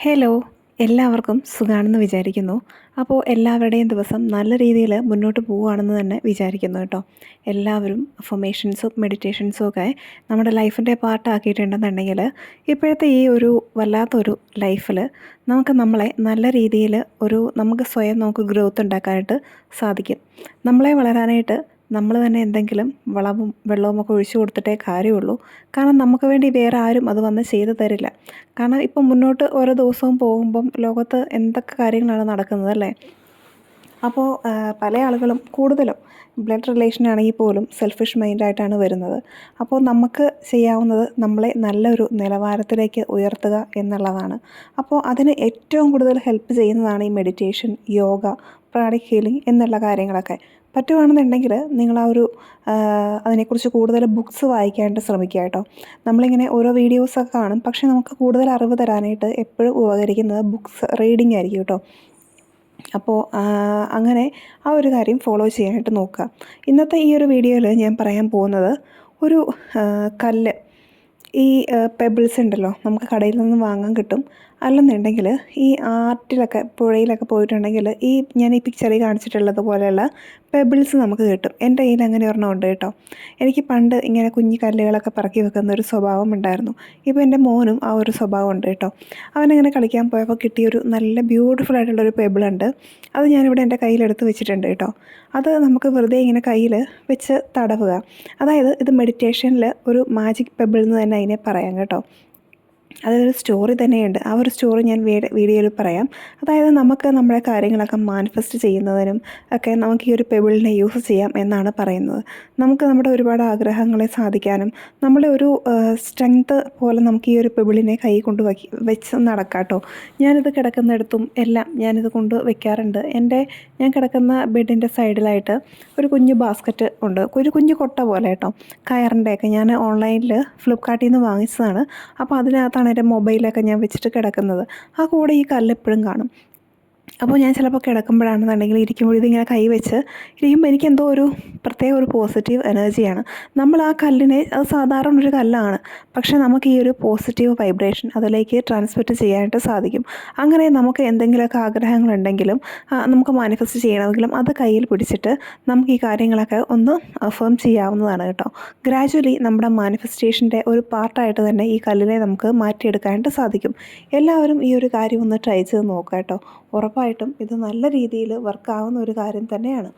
Hello, എല്ലാവർക്കും സുഖാണെന്ന് വിചാരിക്കുന്നു. അപ്പോൾ എല്ലാവരുടെയും ദിവസം നല്ല രീതിയിൽ മുന്നോട്ട് പോവുകയാണെന്ന് തന്നെ വിചാരിക്കുന്നു കേട്ടോ. എല്ലാവരും അഫർമേഷൻസും മെഡിറ്റേഷൻസും ഒക്കെ നമ്മുടെ ലൈഫിൻ്റെ പാർട്ടാക്കിയിട്ടുണ്ടെന്നുണ്ടെങ്കിൽ ഇപ്പോഴത്തെ ഈ ഒരു വല്ലാത്തൊരു ലൈഫിൽ നമുക്ക് നമ്മളെ നല്ല രീതിയിൽ നമുക്ക് സ്വയം നമുക്ക് ഗ്രോത്ത് ഉണ്ടാക്കാനായിട്ട് സാധിക്കും. നമ്മളെ വളരാനായിട്ട് നമ്മൾ തന്നെ എന്തെങ്കിലും വളവും വെള്ളവും ഒക്കെ ഒഴിച്ചു കൊടുത്തിട്ടേ കാര്യമുള്ളൂ. കാരണം നമുക്ക് വേണ്ടി വേറെ ആരും അത് വന്ന് ചെയ്തു തരില്ല. കാരണം ഇപ്പം മുന്നോട്ട് ഓരോ ദിവസവും പോകുമ്പം ലോകത്ത് എന്തൊക്കെ കാര്യങ്ങളാണ് നടക്കുന്നത് അല്ലേ. അപ്പോൾ പല ആളുകളും കൂടുതലും ബ്ലഡ് റിലേഷനാണെങ്കിൽ പോലും സെൽഫിഷ് മൈൻഡായിട്ടാണ് വരുന്നത്. അപ്പോൾ നമുക്ക് ചെയ്യാവുന്നത് നമ്മളെ നല്ലൊരു നിലവാരത്തിലേക്ക് ഉയർത്തുക എന്നുള്ളതാണ്. അപ്പോൾ അതിന് ഏറ്റവും കൂടുതൽ ഹെൽപ്പ് ചെയ്യുന്നതാണ് ഈ മെഡിറ്റേഷൻ, യോഗ, പ്രാണിക് ഹീലിംഗ് എന്നുള്ള കാര്യങ്ങളൊക്കെ. പറ്റുവാണെന്നുണ്ടെങ്കിൽ നിങ്ങൾ അതിനെക്കുറിച്ച് കൂടുതൽ ബുക്സ് വായിക്കാനായിട്ട് ശ്രമിക്കുക കേട്ടോ. നമ്മളിങ്ങനെ ഓരോ വീഡിയോസൊക്കെ കാണും, പക്ഷേ നമുക്ക് കൂടുതൽ അറിവ് തരാനായിട്ട് എപ്പോഴും ഉപകരിക്കുന്നത് ബുക്സ് റീഡിംഗ് ആയിരിക്കും കേട്ടോ. അപ്പോൾ അങ്ങനെ ആ ഒരു കാര്യം ഫോളോ ചെയ്യാനായിട്ട് നോക്കുക. ഇന്നത്തെ ഈ ഒരു വീഡിയോയിൽ ഞാൻ പറയാൻ പോകുന്നത് ഒരു കല്ല്, ഈ പെബിൾസ് ഉണ്ടല്ലോ, നമുക്ക് കടയിൽ നിന്ന് വാങ്ങാൻ കിട്ടും. അല്ലെന്നുണ്ടെങ്കിൽ ഈ ആറ്റിലൊക്കെ പുഴയിലൊക്കെ പോയിട്ടുണ്ടെങ്കിൽ ഞാൻ ഈ പിക്ചറിൽ കാണിച്ചിട്ടുള്ളത് പോലെയുള്ള പെബിൾസ് നമുക്ക് കിട്ടും. എൻ്റെ കയ്യിൽ അങ്ങനെ ഒരെണ്ണം ഉണ്ട് കേട്ടോ. എനിക്ക് പണ്ട് ഇങ്ങനെ കുഞ്ഞു കല്ലുകളൊക്കെ പറക്കി വെക്കുന്ന ഒരു സ്വഭാവം ഉണ്ടായിരുന്നു. ഇപ്പോൾ എൻ്റെ മോനും ആ ഒരു സ്വഭാവം ഉണ്ട് കേട്ടോ. അവനങ്ങനെ കളിക്കാൻ പോയപ്പോൾ കിട്ടിയൊരു നല്ല ബ്യൂട്ടിഫുൾ ആയിട്ടുള്ളൊരു പെബിളുണ്ട്. അത് ഞാനിവിടെ എൻ്റെ കയ്യിലെടുത്ത് വെച്ചിട്ടുണ്ട് കേട്ടോ. അത് നമുക്ക് വെറുതെ ഇങ്ങനെ കയ്യിൽ വെച്ച് തടവുക. അതായത് ഇത് മെഡിറ്റേഷനിൽ ഒരു മാജിക് പെബിൾ എന്ന് തന്നെ അതിനെ പറയാം കേട്ടോ. അതൊരു സ്റ്റോറി തന്നെയുണ്ട്. ആ ഒരു സ്റ്റോറി ഞാൻ വീഡിയോയിൽ പറയാം. അതായത് നമുക്ക് നമ്മുടെ കാര്യങ്ങളൊക്കെ മാനിഫെസ്റ്റ് ചെയ്യുന്നതിനും ഒക്കെ നമുക്ക് ഈ ഒരു പെബിളിനെ യൂസ് ചെയ്യാം എന്നാണ് പറയുന്നത്. നമുക്ക് നമ്മുടെ ഒരുപാട് ആഗ്രഹങ്ങളെ സാധിക്കാനും നമ്മുടെ ഒരു സ്ട്രെങ്ത്ത് പോലെ നമുക്ക് ഈ ഒരു പെബിളിനെ കൈ കൊണ്ട് വെച്ച് നടക്കാം കേട്ടോ. ഞാനിത് കിടക്കുന്നിടത്തും എല്ലാം ഞാനിത് കൊണ്ട് വെക്കാറുണ്ട്. ഞാൻ കിടക്കുന്ന ബെഡിൻ്റെ സൈഡിലായിട്ട് ഒരു കുഞ്ഞു ബാസ്ക്കറ്റ് ഉണ്ട്, ഒരു കുഞ്ഞു കൊട്ട പോലെ കേട്ടോ. കയറിൻ്റെയൊക്കെ ഞാൻ ഓൺലൈനിൽ ഫ്ലിപ്കാർട്ടിൽ നിന്ന് വാങ്ങിച്ചതാണ്. അപ്പോൾ അതിനകത്താണ് എൻ്റെ മൊബൈലൊക്കെ ഞാൻ വെച്ചിട്ട് കിടക്കുന്നത്. ആ കൂടെ ഈ കല്ല് എപ്പോഴും കാണും. അപ്പോൾ ഞാൻ ചിലപ്പോൾ കിടക്കുമ്പോഴാണെന്നുണ്ടെങ്കിൽ ഇതിങ്ങനെ ഇരിക്കുമ്പോൾ എനിക്കെന്തോ ഒരു പ്രത്യേക ഒരു പോസിറ്റീവ് എനർജിയാണ്. നമ്മൾ ആ കല്ലിനെ, അത് സാധാരണ ഒരു കല്ലാണ്, പക്ഷേ നമുക്ക് ഈ ഒരു പോസിറ്റീവ് വൈബ്രേഷൻ അതിലേക്ക് ട്രാൻസ്മിറ്റ് ചെയ്യാനായിട്ട് സാധിക്കും. അങ്ങനെ നമുക്ക് എന്തെങ്കിലുമൊക്കെ ആഗ്രഹങ്ങളുണ്ടെങ്കിലും നമുക്ക് മാനിഫെസ്റ്റ് ചെയ്യണമെങ്കിലും അത് കയ്യിൽ പിടിച്ചിട്ട് നമുക്ക് ഈ കാര്യങ്ങളൊക്കെ ഒന്ന് അഫേം ചെയ്യാവുന്നതാണ് കേട്ടോ. ഗ്രാജ്വലി നമ്മുടെ മാനിഫെസ്റ്റേഷൻ്റെ ഒരു പാർട്ടായിട്ട് തന്നെ ഈ കല്ലിനെ നമുക്ക് മാറ്റിയെടുക്കാനായിട്ട് സാധിക്കും. എല്ലാവരും ഈ ഒരു കാര്യം ഒന്ന് ട്രൈ ചെയ്ത് നോക്കുക കേട്ടോ. ഉറപ്പായിട്ടും ഇത് നല്ല രീതിയിൽ വർക്കാവുന്ന ഒരു കാര്യം തന്നെയാണ്.